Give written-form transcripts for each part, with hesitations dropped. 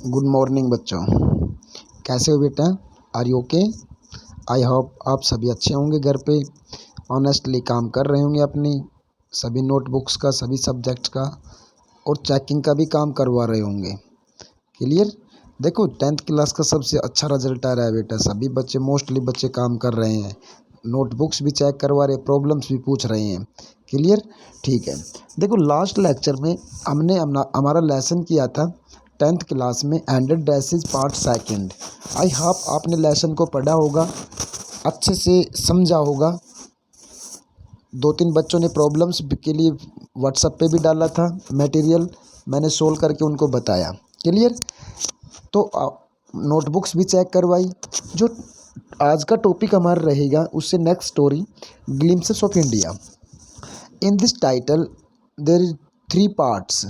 Good morning बच्चों। कैसे हो बेटा? Are you okay? I hope आप सभी अच्छे होंगे, घर पे ऑनेस्टली काम कर रहे होंगे अपनी सभी नोटबुक्स का, सभी सब्जेक्ट्स का, और चेकिंग का भी काम करवा रहे होंगे। क्लियर? देखो 10th क्लास का सबसे अच्छा रिजल्ट आ रहा है बेटा। सभी बच्चे, मोस्टली बच्चे काम कर रहे हैं, नोटबुक्स भी चेक करवा रहे, प्रॉब्लम्स भी पूछ रहे हैं। क्लियर? ठीक है। देखो लास्ट लेक्चर में हमने हमारा लेसन किया था 10th क्लास में 100 dresses part second. I hope आपने लेसन को पढ़ा होगा, अच्छे से समझा होगा। 2-3 बच्चों ने प्रॉब्लम्स के लिए व्हाट्सएप पे भी डाला था मटेरियल, मैंने सोल्व करके उनको बताया। क्लियर? तो नोटबुक्स भी चेक करवाई। जो आज का टॉपिक हमारा रहेगा उससे next story, glimpses of India. In this title there is 3 parts.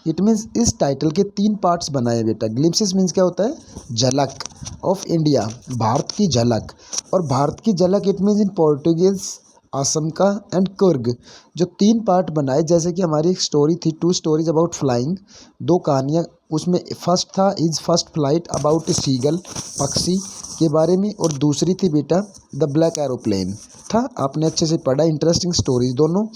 It means इस टाइटल के 3 पार्ट्स बनाए बेटा। ग्लिम्पसेस मीन्स क्या होता है? झलक ऑफ इंडिया, भारत की झलक। और भारत की झलक it means in Portuguese, Assam का एंड कुर्ग। जो 3 पार्ट बनाए, जैसे कि हमारी एक स्टोरी थी 2 स्टोरीज अबाउट फ्लाइंग, 2 कहानियाँ। उसमें फर्स्ट था is first flight about a seagull, पक्षी के बारे में, और दूसरी थी बेटा द ब्लैक एरोप्लेन था। आपने अच्छे से पढ़ा, इंटरेस्टिंग स्टोरीज दोनों।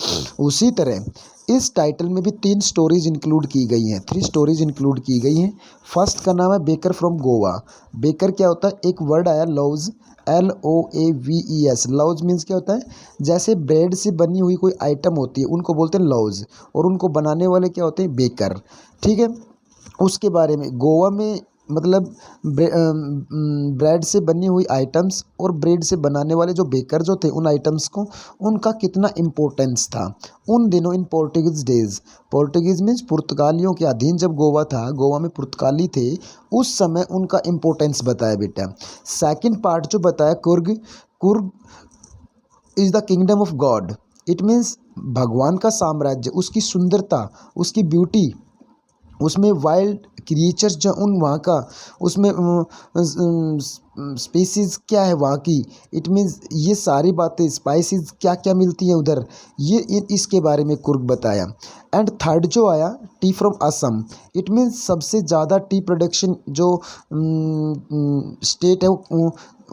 उसी तरह इस टाइटल में भी 3 स्टोरीज इंक्लूड की गई हैं, 3 स्टोरीज इंक्लूड की गई हैं। फर्स्ट का नाम है बेकर फ्रॉम गोवा। बेकर क्या होता है? एक वर्ड आया लव्स, LOAVES। लव्स मीन्स क्या होता है? जैसे ब्रेड से बनी हुई कोई आइटम होती है उनको बोलते हैं लव्स, और उनको बनाने वाले क्या होते हैं? बेकर। ठीक है। उसके बारे में गोवा में मतलब ब्रेड से बनी हुई आइटम्स और ब्रेड से बनाने वाले जो बेकर जो थे उन आइटम्स को, उनका कितना इम्पोर्टेंस था उन दिनों इन पोर्टुगीज डेज। पोर्टुगीज मीन्स पुर्तगालियों के अधीन जब गोवा था, गोवा में पुर्तगाली थे, उस समय उनका इम्पोर्टेंस बताया बेटा। सेकंड पार्ट जो बताया Coorg. Coorg is the kingdom of God. It means भगवान का साम्राज्य, उसकी सुंदरता, उसकी ब्यूटी, उसमें वाइल्ड क्रिएचर्स जो उन वहाँ का, उसमें स्पीसीज़ क्या है वहाँ की। इट मीन्स ये सारी बातें, स्पाइसेस क्या क्या मिलती हैं उधर, ये इसके बारे में कुर्ग बताया। एंड थर्ड जो आया T from Assam. It means सबसे ज़्यादा टी प्रोडक्शन जो स्टेट है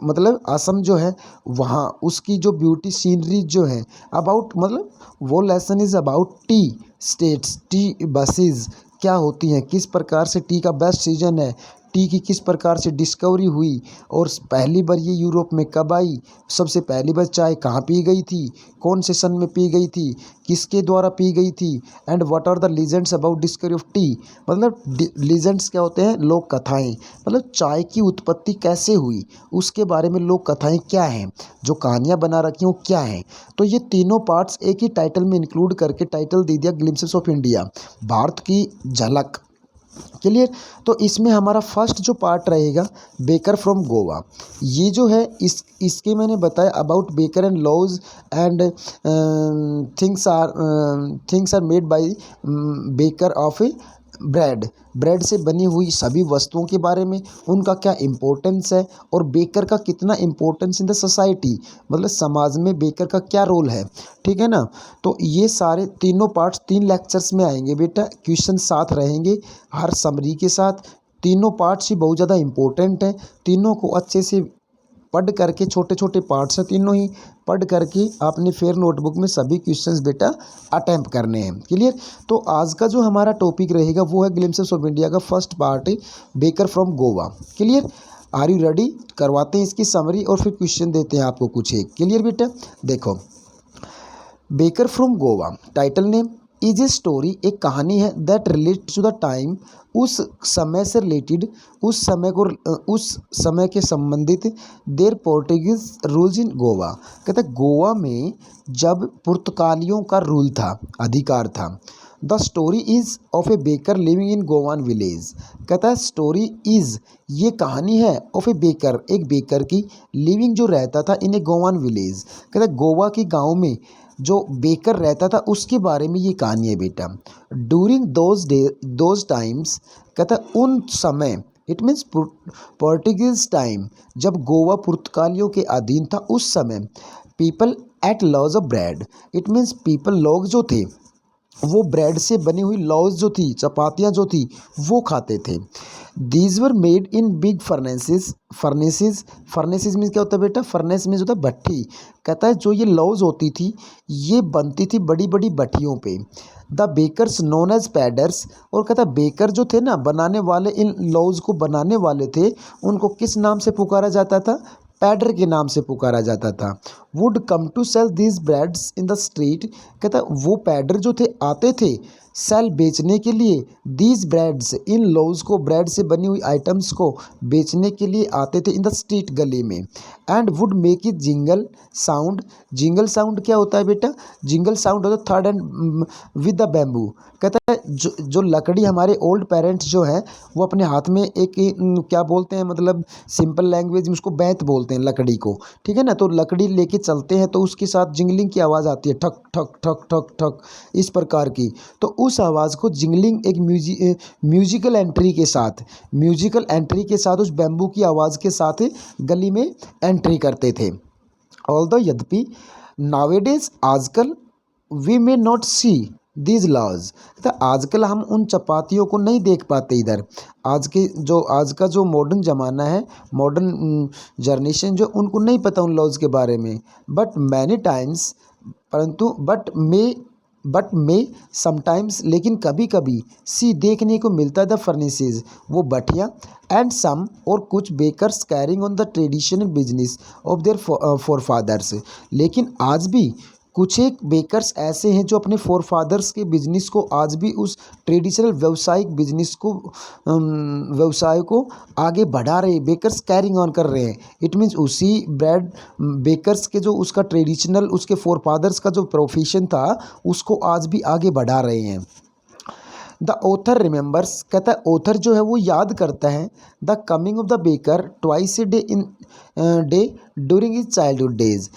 मतलब असम जो है, वहाँ उसकी जो ब्यूटी सीनरी जो है अबाउट, मतलब वो lesson is about T states, T buses क्या होती हैं, किस प्रकार से टी का बेस्ट सीजन है, टी की किस प्रकार से डिस्कवरी हुई, और पहली बार ये यूरोप में कब आई, सबसे पहली बार चाय कहाँ पी गई थी, कौन से सन में पी गई थी, किसके द्वारा पी गई थी, and what are the legends about discovery of tea. मतलब लीजेंड्स क्या होते हैं? लोक कथाएँ। मतलब चाय की उत्पत्ति कैसे हुई उसके बारे में लोक कथाएँ क्या हैं, जो कहानियाँ बना रखी हैं वो क्या हैं। तो ये तीनों पार्ट्स एक ही टाइटल में इंक्लूड करके टाइटल दे दिया ग्लिम्पसेस ऑफ इंडिया, भारत की झलक। क्लियर? तो इसमें हमारा फर्स्ट जो पार्ट रहेगा बेकर फ्रॉम गोवा। ये जो है इसके मैंने बताया about baker and loaves and things are made by baker of a bread. Bread से बनी हुई सभी वस्तुओं के बारे में, उनका क्या इम्पोर्टेंस है, और बेकर का कितना इम्पोर्टेंस इन द सोसाइटी, मतलब समाज में बेकर का क्या रोल है। ठीक है ना? तो ये सारे तीनों पार्ट्स 3 लेक्चर्स में आएंगे बेटा, क्वेश्चन साथ रहेंगे हर समरी के साथ। तीनों पार्ट्स ही बहुत ज़्यादा इम्पोर्टेंट हैं, तीनों को अच्छे से पढ़ करके, छोटे छोटे पार्ट्स हैं तीनों ही, पढ़ करके आपने फिर नोटबुक में सभी क्वेश्चंस बेटा अटेम्प्ट करने हैं। क्लियर? तो आज का जो हमारा टॉपिक रहेगा वो है ग्लिम्पसेस ऑफ इंडिया का फर्स्ट पार्ट है baker from Goa. Clear? Are you ready? करवाते हैं इसकी समरी और फिर क्वेश्चन देते हैं आपको कुछ एक। क्लियर बेटा? देखो baker from Goa, title name is a story, एक कहानी है that relate to the time, उस समय से रिलेटेड, उस समय के संबंधित, there Portuguese rules in Goa. कहते हैं गोवा में जब पुर्तगालियों का रूल था, अधिकार था। The story is of A baker living in गोवान विलेज। कहता है स्टोरी इज़, ये कहानी है, ऑफ ए बेकर, एक बेकर की, लिविंग जो रहता था इन ए गोवान विलेज। कहता है गोवा के गांव में जो बेकर रहता था उसके बारे में ये कहानी है बेटा। ड्यूरिंग दोज टाइम्स, कहता है उन समय, इट मीन्स पोर्टुगीज टाइम, जब गोवा पुर्तगालियों के अधीन था उस समय, people eat loaves of bread. It means people, लोग जो थे वो ब्रेड से बनी हुई लॉज जो थी, चपातियाँ जो थी, वो खाते थे। These were made in big furnaces means क्या होता है बेटा? फर्नेस मीन्स होता है भट्ठी। कहता है जो ये लॉज होती थी ये बनती थी बड़ी बड़ी भट्टियों पे। The bakers known as Padres, और कहता है बेकर जो थे ना, बनाने वाले, इन लॉज को बनाने वाले थे, उनको किस नाम से पुकारा जाता था? पैडर के नाम से पुकारा जाता था। Would come to sell these breads in the street, कहता वो पैडर जो थे आते थे सेल बेचने के लिए, दीज ब्रेड्स, इन लोज को, ब्रेड से बनी हुई आइटम्स को बेचने के लिए आते थे इन द स्ट्रीट, गली में। And would make it jingle sound. Jingle sound क्या होता है बेटा? जिंगल साउंड होता है third and with the bamboo. कहता है जो लकड़ी, हमारे ओल्ड पेरेंट्स जो है वो अपने हाथ में एक क्या बोलते हैं, मतलब सिंपल लैंग्वेज में उसको बैत बोलते हैं लकड़ी को, ठीक है ना। तो लकड़ी लेके चलते हैं तो उसके साथ जिंगलिंग की आवाज़ आती है, ठक ठक ठक ठक ठक, इस प्रकार की। तो उस आवाज़ को जिंगलिंग एक म्यूजिकल एंट्री के साथ उस बैम्बू की आवाज़ के साथ गली में एंट्री करते थे। ऑल्दो यद्यपि नावेडेज, आजकल, we may not see these loaves, तो आजकल हम उन चपातियों को नहीं देख पाते इधर। आज का जो मॉडर्न ज़माना है, मॉडर्न जनरेशन जो, उनको नहीं पता उन लॉज के बारे में। बट मैनी टाइम्स, परंतु बट मे समटाइम्स, लेकिन कभी कभी, सी, देखने को मिलता था फर्नेसेस, वो भट्टियाँ, एंड सम, और कुछ bakers carrying on the traditional business of their forefathers. लेकिन आज भी कुछ एक बेकर्स ऐसे हैं जो अपने फोर फादर्स के बिजनेस को, आज भी उस ट्रेडिशनल व्यावसायिक बिजनेस को, व्यवसाय को आगे बढ़ा रहे, बेकर्स कैरिंग ऑन कर रहे हैं। इट मीन्स उसी ब्रेड बेकर्स के जो उसका ट्रेडिशनल, उसके फोर फादर्स का जो प्रोफेशन था, उसको आज भी आगे बढ़ा रहे हैं। द ऑथर रिमेंबर्स, कहता है ऑथर जो है वो याद करता है, the coming of the baker twice a day during his childhood days.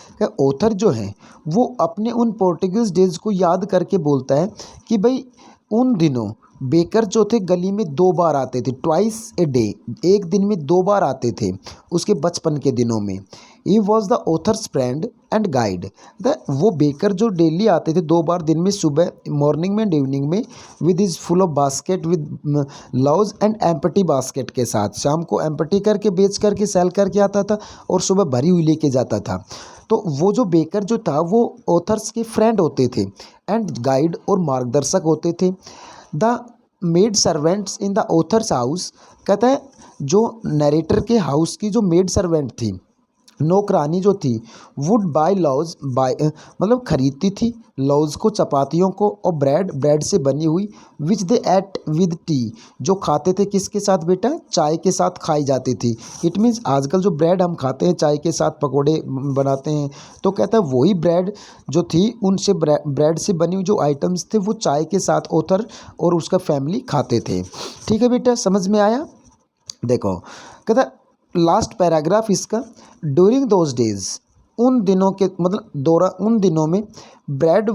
Author जो है वो अपने उन पोर्टुगीज डेज को याद करके बोलता है कि भाई उन दिनों बेकर जो थे गली में 2 बार आते थे, ट्वाइस ए डे, एक दिन में 2 बार आते थे उसके बचपन के दिनों में। He was the author's friend and guide. वो बेकर जो डेली आते थे 2 बार दिन में, सुबह मॉर्निंग में एंड इवनिंग में, with his full of basket with loaves and empty basket के साथ, शाम को एम्प्टी करके बेच करके सेल करके आता था और सुबह भरी हुई लेके जाता था। तो वो जो बेकर जो था वो ऑथर्स के फ्रेंड होते थे एंड गाइड और मार्गदर्शक होते थे। The made servants in the author's house, कहता है जो नरेटर के हाउस की जो मेड सर्वेंट थी, नौकरानी जो थी, वुड बाय लॉज, बाय मतलब खरीदती थी लॉज को, चपातियों को, और ब्रेड से बनी हुई, विच दे एट विद टी, जो खाते थे किसके साथ बेटा? चाय के साथ खाई जाती थी। इट मीन्स आजकल जो ब्रेड हम खाते हैं चाय के साथ, पकोड़े बनाते हैं, तो कहता है वही ब्रेड जो थी, उनसे ब्रेड से बनी हुई जो आइटम्स थे वो चाय के साथ ऑथर और उसका फैमिली खाते थे। ठीक है बेटा, समझ में आया? देखो, कहता लास्ट पैराग्राफ इसका, ड्यूरिंग दोज डेज, उन दिनों के, मतलब उन दिनों में, bread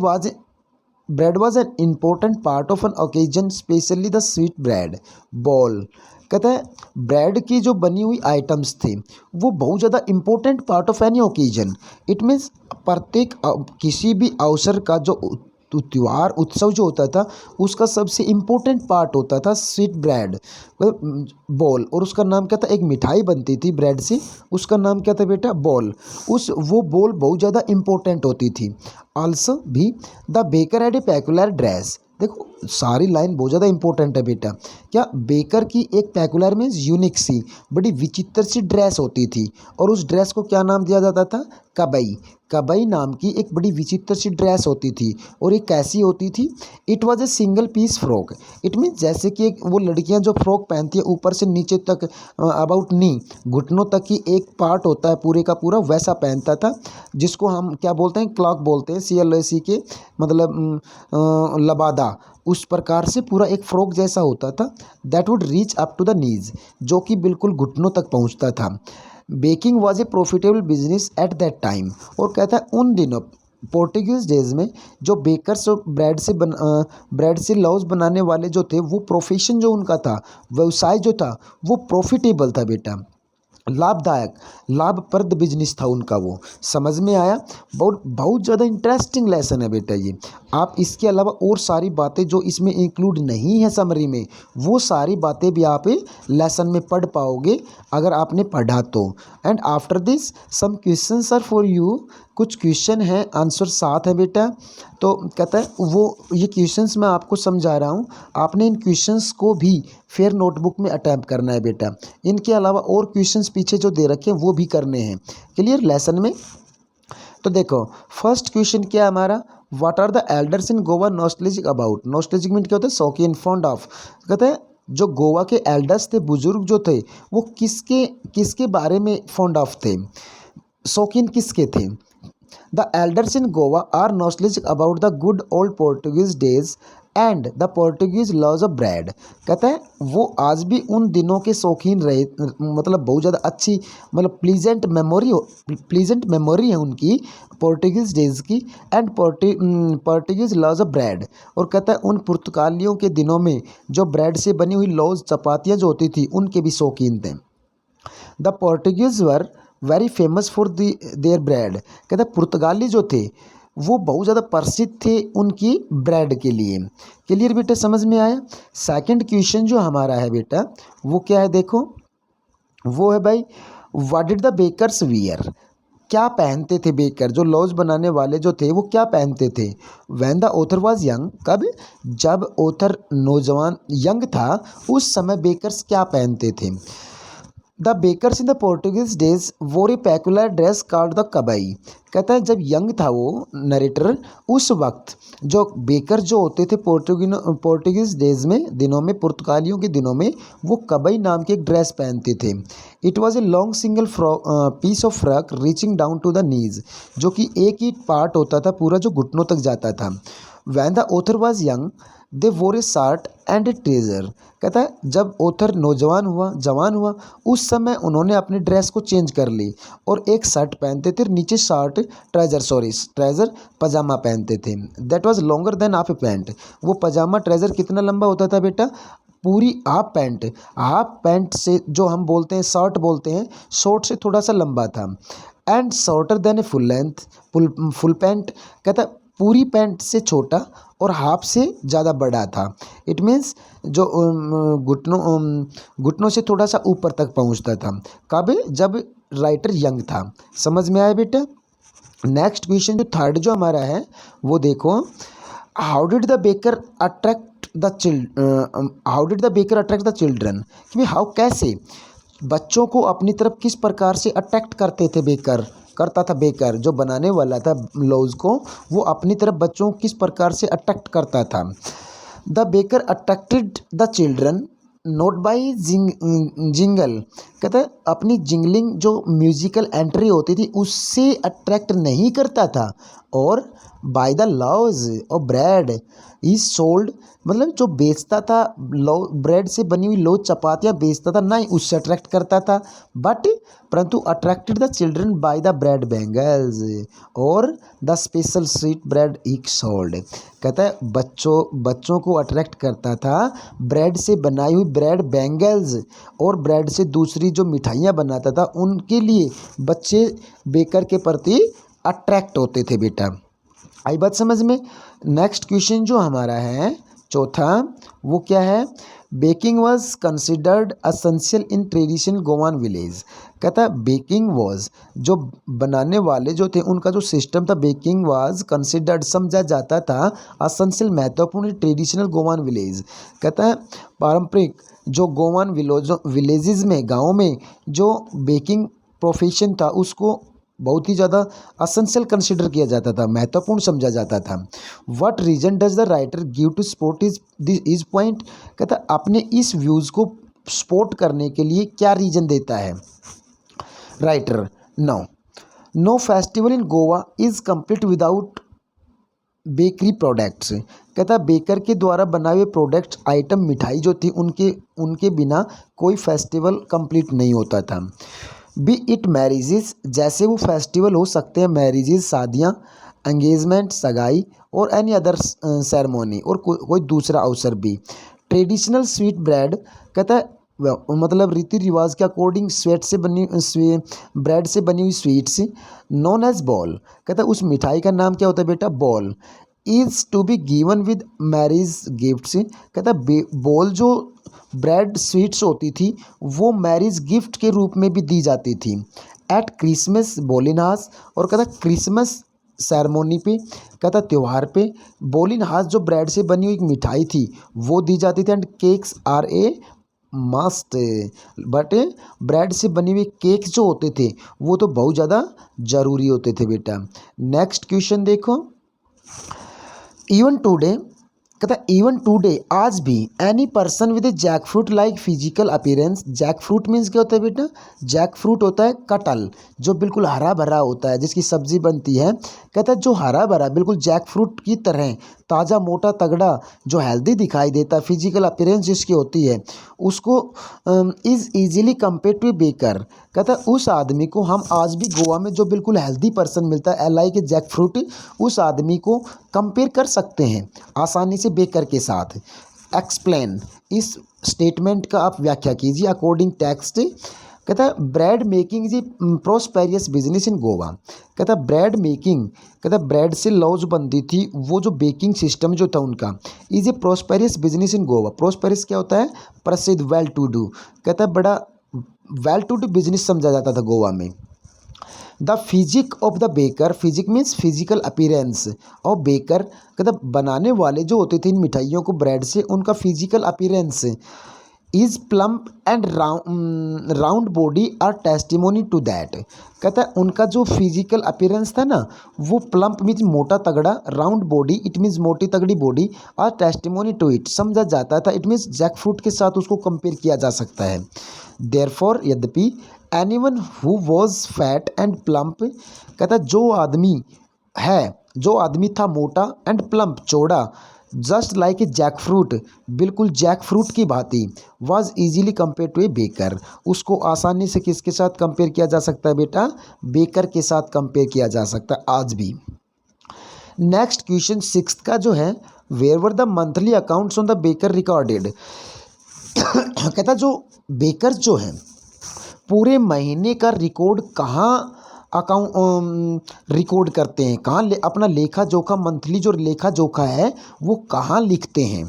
was an important part of an occasion, specially the sweet bread ball. कहता है ब्रेड की जो बनी हुई आइटम्स थे वो बहुत ज़्यादा important part of any occasion. It means प्रत्येक किसी भी अवसर का जो त्यौहार उत्सव जो होता था उसका सबसे इम्पोर्टेंट पार्ट होता था स्वीट ब्रेड बॉल, और उसका नाम क्या था? एक मिठाई बनती थी ब्रेड से, उसका नाम क्या था बेटा? बॉल। वो बॉल बहुत ज़्यादा इम्पोर्टेंट होती थी। आल्सो भी the baker had a peculiar dress. देखो सारी लाइन बहुत ज़्यादा इंपॉर्टेंट है बेटा। क्या? बेकर की एक पेकुलर मीन्स यूनिक सी, बड़ी विचित्र सी ड्रेस होती थी, और उस ड्रेस को क्या नाम दिया जाता था? कबई। कबई नाम की एक बड़ी विचित्र सी ड्रेस होती थी, और ये कैसी होती थी? It was a single piece frock. It means जैसे कि वो लड़कियां जो फ्रॉक पहनती है ऊपर से नीचे तक, अबाउट नी, घुटनों तक की एक पार्ट होता है पूरे का पूरा, वैसा पहनता था, जिसको हम क्या बोलते हैं? क्लॉक बोलते हैं, CLOC के मतलब लबादा। उस प्रकार से पूरा एक फ्रॉक जैसा होता था, that would reach up to the knees, जो कि बिल्कुल घुटनों तक पहुंचता था। Baking was a profitable business at that time. और कहता है उन दिनों पोर्टुगीज डेज में जो बेकर्स और ब्रेड से लॉज बनाने वाले जो थे, वो प्रोफेशन जो उनका था, व्यवसाय जो था, वो प्रॉफिटेबल था बेटा। लाभदायक, लाभप्रद बिजनेस था उनका वो। समझ में आया? बहुत बहुत ज़्यादा इंटरेस्टिंग लेसन है बेटा ये। आप इसके अलावा और सारी बातें जो इसमें इंक्लूड नहीं है समरी में, वो सारी बातें भी आप लेसन में पढ़ पाओगे अगर आपने पढ़ा तो। And after this some questions are for you, कुछ क्वेश्चन हैं, आंसर साथ है बेटा। तो कहता है वो ये क्वेश्चंस मैं आपको समझा रहा हूँ, आपने इन क्वेश्चंस को भी फिर नोटबुक में अटैम्प्ट करना है बेटा। इनके अलावा और क्वेश्चंस पीछे जो दे रखे हैं वो भी करने हैं। क्लियर लेसन में? तो देखो फर्स्ट क्वेश्चन क्या है हमारा, what are the elders in Goa nostalgic about. Nostalgic mean क्या होता है? शौकीन, फॉन्ड ऑफ। कहते हैं जो गोवा के एल्डर्स थे, बुजुर्ग जो थे, वो किसके किसके बारे में फॉन्ड ऑफ थे, शौकीन किसके थे? The elders in Goa are nostalgic about the good old Portuguese days and the Portuguese laws of bread। कहता है वो आज भी उन दिनों के शौकीन रहे, मतलब बहुत ज़्यादा अच्छी, मतलब प्लीजेंट मेमोरी है उनकी पोर्टुगीज़ डेज की। And Portuguese loaves of bread, और कहता है उन पुर्तगालियों के दिनों में जो ब्रेड से बनी हुई लॉज, चपातियाँ जो होती थी, उनके भी शौकीन थे। The Portuguese were very famous for their bread. कहते पुर्तगाली जो थे वो बहुत ज़्यादा प्रसिद्ध थे उनकी ब्रेड के लिए। क्लियर बेटा? समझ में आया? सेकंड क्वेश्चन जो हमारा है बेटा वो क्या है, देखो वो है भाई, what did the bakers wear. क्या पहनते थे बेकर, जो लॉज बनाने वाले जो थे वो क्या पहनते थे? When the author was young, कब? जब ऑथर नौजवान यंग था उस समय बेकर्स क्या पहनते थे? The bakers in the Portuguese days wore a peculiar dress called the kabai. कहता है जब यंग था वो नरेटर, उस वक्त जो बेकर जो होते थे पोर्टुगीज डेज में, दिनों में, पुर्तगालियों के दिनों में, वो कबई नाम की एक ड्रेस पहनते थे। It was a long single piece of frock reaching down to the knees, जो कि एक ही पार्ट होता था पूरा जो घुटनों तक जाता था। When the author was young they wore a short and a trouser. कहता है जब ऑथर नौजवान हुआ, जवान हुआ, उस समय उन्होंने अपनी ड्रेस को चेंज कर ली और एक शर्ट पहनते थे, नीचे शर्ट, ट्रेजर पजामा पहनते थे। That was longer than half A pant. वो पजामा ट्रेजर कितना लंबा होता था बेटा? पूरी हाफ पैंट से, जो हम बोलते हैं शर्ट बोलते हैं, शॉर्ट से थोड़ा सा लंबा था। And shorter than a full length, full pant. कहता है पूरी पैंट से छोटा और हाफ से ज़्यादा बड़ा था। इट मीन्स जो घुटनों से थोड़ा सा ऊपर तक पहुंचता था। कब? जब राइटर यंग था। समझ में आया बेटा? नेक्स्ट क्वेश्चन जो थर्ड जो हमारा है वो देखो, how did the baker attract the children. कि हाउ, कैसे बच्चों को अपनी तरफ किस प्रकार से अट्रैक्ट करता था बेकर, जो बनाने वाला था लॉज को, वो अपनी तरफ बच्चों को किस प्रकार से अट्रैक्ट करता था? The baker attracted the children note by jingle. कहता है अपनी जिंगलिंग जो म्यूजिकल एंट्री होती थी उससे अट्रैक्ट नहीं करता था, और बाय द लॉज और ब्रेड इज सोल्ड, मतलब जो बेचता था लो, ब्रेड से बनी हुई लो चपातियाँ बेचता था, ना ही उससे अट्रैक्ट करता था, परंतु attracted the children by the bread bangles और द स्पेशल स्वीट ब्रेड ही सोल्ड। कहता है बच्चों को अट्रैक्ट करता था ब्रेड से बनाई हुई ब्रेड बैंगल्स, और ब्रेड से दूसरी जो मिठाइयाँ बनाता था, उनके लिए बच्चे बेकर के प्रति अट्रैक्ट होते थे बेटा। आई बात समझ में? नेक्स्ट क्वेश्चन जो हमारा है चौथा वो क्या है, baking was considered essential in traditional गोवान विलेज। कहता है बेकिंग वॉज, जो बनाने वाले जो थे उनका जो सिस्टम था, बेकिंग वॉज कंसिडर्ड, समझा जाता था, असेंशियल, महत्वपूर्ण, ट्रेडिशनल गोवान विलेज। कहता है पारंपरिक जो गोवान विलेजेस में, गाँव में जो बेकिंग प्रोफेशन था उसको बहुत ही ज़्यादा असेंशियल कंसिडर किया जाता था, महत्वपूर्ण समझा जाता था। What reason does the writer give to support his point. कहता है अपने इस व्यूज़ को सपोर्ट करने के लिए क्या रीजन देता है writer? No festival in Goa is complete without bakery products. कहता है बेकर के द्वारा बनाए हुए प्रोडक्ट्स, आइटम, मिठाई जो थी, उनके बिना कोई फेस्टिवल कंप्लीट नहीं होता था। बी इट मैरिजेस, जैसे वो फेस्टिवल हो सकते हैं, मैरिजेस, शादियाँ, एंगेजमेंट, सगाई, और एनी अदर सेरेमनी, और कोई दूसरा अवसर भी। ट्रेडिशनल स्वीट ब्रेड, कहता है मतलब रीति रिवाज के अकॉर्डिंग ब्रेड से बनी हुई स्वीट्स नॉन एज बॉल। कहता है उस मिठाई का नाम क्या होता है बेटा, bol. Is to be given with marriage gifts. कहता है बॉल जो ब्रेड स्वीट्स होती थी वो मैरिज गिफ्ट के रूप में भी दी जाती थी। एट क्रिसमस बोलिनहास, और कहता क्रिसमस सेरेमोनी पे, कहता त्यौहार पे बोलिनहास जो ब्रेड से बनी हुई एक मिठाई थी वो दी जाती थी। And cakes are a must, but bread से बनी हुई केक जो होते थे वो तो बहुत ज़्यादा ज़रूरी होते थे बेटा। नेक्स्ट क्वेश्चन देखो, इवन टुडे, कहता इवन टुडे आज भी any person with a jackfruit like physical appearance. Jackfruit means क्या होता है बेटा, जैक फ्रूट होता है कटहल जो बिल्कुल हरा भरा होता है जिसकी सब्जी बनती है। कहता है जो हरा भरा बिल्कुल जैक फ्रूट की तरह ताज़ा मोटा तगड़ा जो हेल्दी दिखाई देता है, फिजिकल अपीयरेंस जिसकी होती है उसको is easily compare to baker. कहता है उस आदमी को हम आज भी गोवा में जो बिल्कुल हेल्दी पर्सन मिलता है लाइक जैक फ्रूट, उस आदमी को कंपेयर कर सकते हैं आसानी से बेकर के साथ। एक्सप्लेन, इस स्टेटमेंट का आप व्याख्या कीजिए अकॉर्डिंग टेक्स्ट। कहता है bread making is a prosperous business in Goa. कहता है ब्रेड मेकिंग, कहता है ब्रेड से लौ जो बनती थी वो जो बेकिंग सिस्टम जो था उनका, is a prosperous business in Goa. Prosperous क्या होता है, प्रसिद्ध, वेल टू डू। कहता है बड़ा वेल टू डू बिजनेस समझा जाता था गोवा में। The physique of the baker, physique means physical appearance of baker. कहता बनाने वाले जो होते थे इन मिठाइयों को ब्रेड से, उनका physical appearance is plump and round body are testimony to that. कहता है उनका जो फिजिकल अपीरेंस था ना वो प्लम्प मीन्स मोटा तगड़ा, राउंड बॉडी इट मीन्स मोटी तगड़ी बॉडी, और टेस्टिमोनी टू इट समझा जाता था, इट मीन्स जैक फ्रूट के साथ उसको कंपेयर किया जा सकता है। देयरफॉर यद्यपि anyone who was fat and plump, कहता जो आदमी है, जो आदमी था मोटा एंड प्लम्प चौड़ा, just like a jackfruit बिल्कुल जैक फ्रूट की भांति, was easily compare to a baker, उसको आसानी से किसके साथ कंपेयर किया जा सकता है बेटा, बेकर के साथ कंपेयर किया जा सकता है आज भी। नेक्स्ट क्वेश्चन 6 का जो है, where were the monthly accounts on the baker recorded. कहता जो बेकर जो है पूरे महीने का रिकॉर्ड कहाँ रिकॉर्ड करते हैं, कहाँ अपना लेखा जोखा, मंथली जो लेखा जोखा है वो कहाँ लिखते हैं।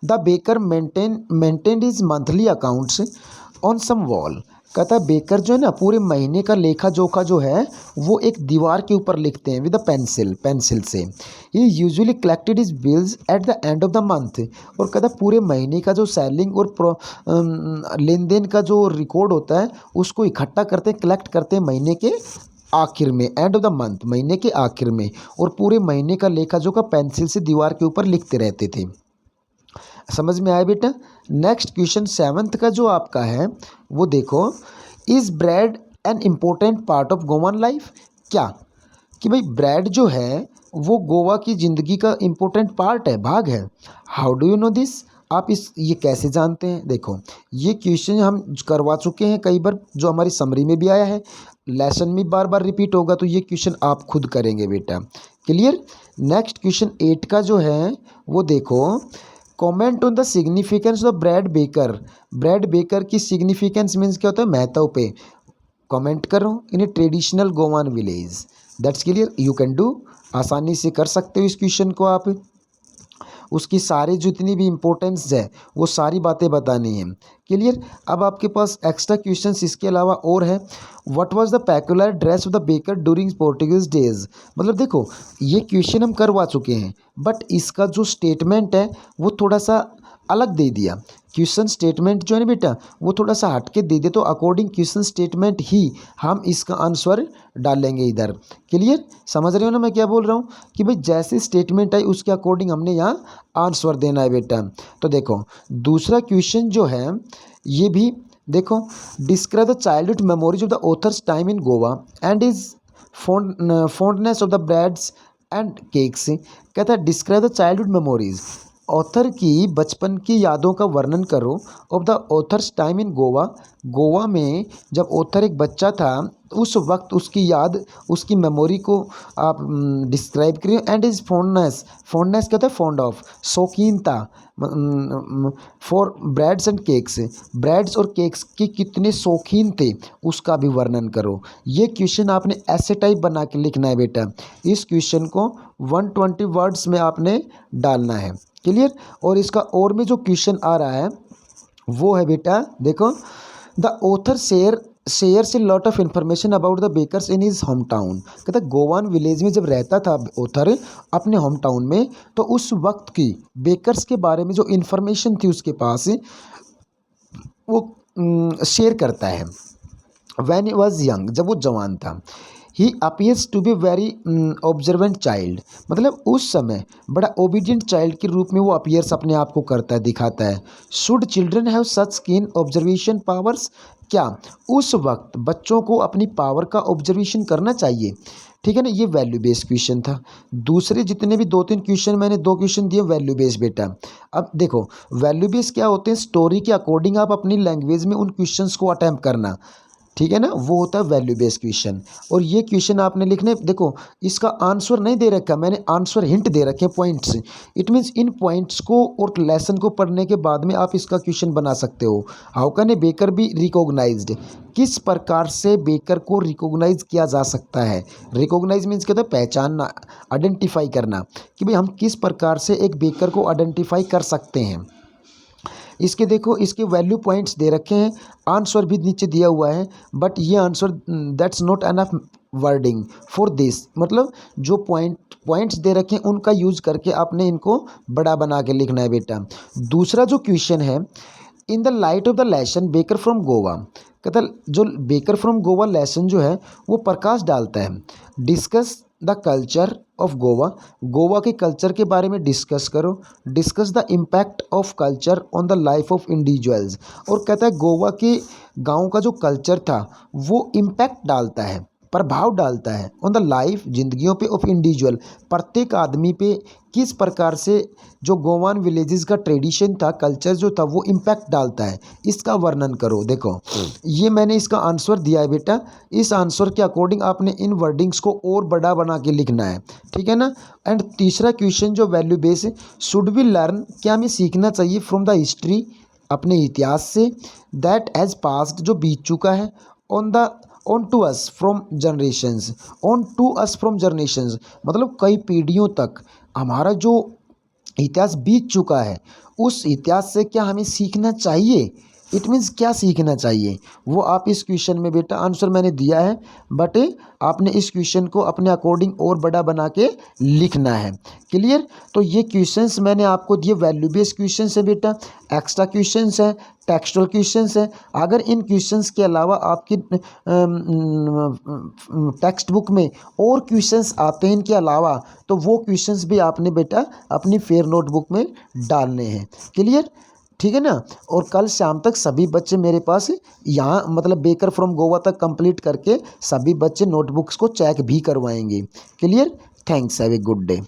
The baker maintain his monthly accounts on some wall. कहता है बेकर जो है ना पूरे महीने का लेखा जोखा जो है वो एक दीवार के ऊपर लिखते हैं विद अ पेंसिल से। ये usually collected is bills at the end of the month. और कहता है पूरे महीने का जो सेलिंग और लेन देन का जो रिकॉर्ड होता है उसको इकट्ठा करते हैं, कलेक्ट करते हैं महीने के आखिर में, एंड ऑफ द मंथ, महीने के आखिर में, और पूरे महीने का लेखा जोखा पेंसिल से दीवार के ऊपर लिखते रहते थे। समझ में आया बेटा। नेक्स्ट क्वेश्चन 7th का जो आपका है वो देखो, is bread an important part of Goan life. क्या कि भाई ब्रेड जो है वो गोवा की ज़िंदगी का इम्पोर्टेंट पार्ट है, भाग है। How do you know this, आप ये कैसे जानते हैं। देखो ये क्वेश्चन हम करवा चुके हैं कई बार, जो हमारी समरी में भी आया है, लेसन में बार बार रिपीट होगा, तो ये क्वेश्चन आप खुद करेंगे बेटा। क्लियर। नेक्स्ट क्वेश्चन 8 का जो है वो देखो, comment on the significance of bread baker. Bread baker की सिग्निफिकेंस मीन्स क्या होता है, महत्व पे कमेंट करो इन ए ट्रेडिशनल गोवान village. That's clear, you can do, आसानी से कर सकते हो इस क्वेश्चन को आप। उसकी सारी जितनी भी इम्पोर्टेंस है वो सारी बातें बतानी है। क्लियर। अब आपके पास एक्स्ट्रा क्वेश्चंस इसके अलावा और है। What was the peculiar dress of the baker during Portuguese days. मतलब देखो ये क्वेश्चन हम करवा चुके हैं बट इसका जो स्टेटमेंट है वो थोड़ा सा अलग दे दिया। क्वेश्चन स्टेटमेंट जो है ना बेटा वो थोड़ा सा हट के दे दे, तो अकॉर्डिंग क्वेश्चन स्टेटमेंट ही हम इसका आंसर डालेंगे इधर। क्लियर, समझ रहे हो ना मैं क्या बोल रहा हूँ, कि भाई जैसे स्टेटमेंट आई उसके अकॉर्डिंग हमने यहाँ आंसर देना है बेटा। तो देखो दूसरा क्वेश्चन जो है ये भी देखो, describe the childhood memories of the author's time in Goa and is fondness of the breads and cakes. कहता है describe the childhood memories, author की बचपन की यादों का वर्णन करो। Of the author's time in Goa. Goa में जब ऑथर एक बच्चा था उस वक्त उसकी याद, उसकी मेमोरी को आप डिस्क्राइब करिए। एंड इज फॉन्डनेस, फॉन्डनेस क्या होता है, फॉन्ड ऑफ, शौकीनता for breads and cakes, breads और केक्स के कितने शौकीन थे उसका भी वर्णन करो। ये क्वेश्चन आपने ऐसे टाइप बना के लिखना है बेटा। इस क्वेश्चन को 120 वर्ड्स में आपने डालना है। क्लियर। और इसका और में जो क्वेश्चन आ रहा है वो है बेटा, देखो, the author shares a lot of information about the bakers in his home town. कहता है गोवान विलेज में जब रहता था ऑथर अपने होम टाउन में, तो उस वक्त की बेकर्स के बारे में जो इन्फॉर्मेशन थी उसके पास वो शेयर करता है। वैन ही वॉज यंग, जब वो जवान था। He appears to be very observant child, मतलब उस समय बड़ा ओबीडियंट चाइल्ड के रूप में वो अपीयर्स अपने आप को करता है, दिखाता है। शुड चिल्ड्रन हैव सच कीन ऑब्जर्वेशन पावर्स, क्या उस वक्त बच्चों को अपनी पावर का ऑब्जर्वेशन करना चाहिए। ठीक है ना, ये वैल्यू बेस्ड क्वेश्चन था। दूसरे जितने भी 2-3 क्वेश्चन, मैंने 2 क्वेश्चन दिए वैल्यू बेस्ड बेटा। अब देखो वैल्यू बेस्ड क्या होते हैं, स्टोरी के अकॉर्डिंग आप अपनी लैंग्वेज में उन क्वेश्चंस को अटेम्प्ट करना। ठीक है ना, वो होता है वैल्यू बेस्ड क्वेश्चन। और ये क्वेश्चन आपने लिखने, देखो इसका आंसर नहीं दे रखा, मैंने आंसर हिंट दे रखे points. It means in points को और लेसन को पढ़ने के बाद में आप इसका क्वेश्चन बना सकते हो। How can a baker be recognized, किस प्रकार से बेकर को रिकॉग्नाइज किया जा सकता है। रिकॉग्नाइज मीन्स क्या होता है, पहचानना, आइडेंटिफाई करना, कि भाई हम किस प्रकार से एक बेकर को आइडेंटिफाई कर सकते हैं। इसके देखो, इसके वैल्यू पॉइंट्स दे रखे हैं, आंसर भी नीचे दिया हुआ है। बट ये answer that's not enough wording for this, मतलब जो पॉइंट्स दे रखे हैं उनका यूज करके आपने इनको बड़ा बना के लिखना है बेटा। दूसरा जो क्वेश्चन है, in the light of the lesson baker from Goa, कहता जो बेकर फ्रॉम गोवा लेसन जो है वो प्रकाश डालता है। Discuss the culture of Goa, Goa के कल्चर के बारे में डिस्कस करो। Discuss the impact of culture on the life of individuals, और कहता है गोवा के गांव का जो कल्चर था वो इम्पैक्ट डालता है, प्रभाव डालता है ऑन द लाइफ, जिंदगियों पे, ऑफ इंडिविजुअल, प्रत्येक आदमी पे किस प्रकार से जो गोवान विलेजेस का ट्रेडिशन था, कल्चर जो था वो इम्पैक्ट डालता है, इसका वर्णन करो। देखो ये मैंने इसका आंसर दिया है बेटा। इस आंसर के अकॉर्डिंग आपने इन वर्डिंग्स को और बड़ा बना के लिखना है। ठीक है ना। एंड तीसरा क्वेश्चन जो वैल्यू बेस है, शुड वी लर्न, क्या हमें सीखना चाहिए फ्रॉम द हिस्ट्री, अपने इतिहास से, दैट हैज़ पास्ट, जो बीत चुका है, on to us from generations, on to us from generations, मतलब कई पीढ़ियों तक हमारा जो इतिहास बीत चुका है उस इतिहास से क्या हमें सीखना चाहिए। इट मीन्स क्या सीखना चाहिए, वो आप इस क्वेश्चन में बेटा, आंसर मैंने दिया है बट आपने इस क्वेश्चन को अपने अकॉर्डिंग और बड़ा बना के लिखना है। क्लियर। तो ये क्वेश्चंस मैंने आपको दिए, वैल्यू बेस्ड क्वेश्चंस है बेटा, एक्स्ट्रा क्वेश्चंस है, टेक्सचुअल क्वेश्चंस है। अगर इन क्वेश्चंस के अलावा आपकी टेक्स्ट बुक में और क्वेश्चंस आते हैं इनके अलावा, तो वो क्वेश्चंस भी आपने बेटा अपनी फेयर नोटबुक में डालने हैं। क्लियर। ठीक है ना। और कल शाम तक सभी बच्चे मेरे पास यहाँ, मतलब बेकर फ्रॉम गोवा तक कंप्लीट करके सभी बच्चे नोटबुक्स को चेक भी करवाएंगे। Clear. Thanks, have a good day.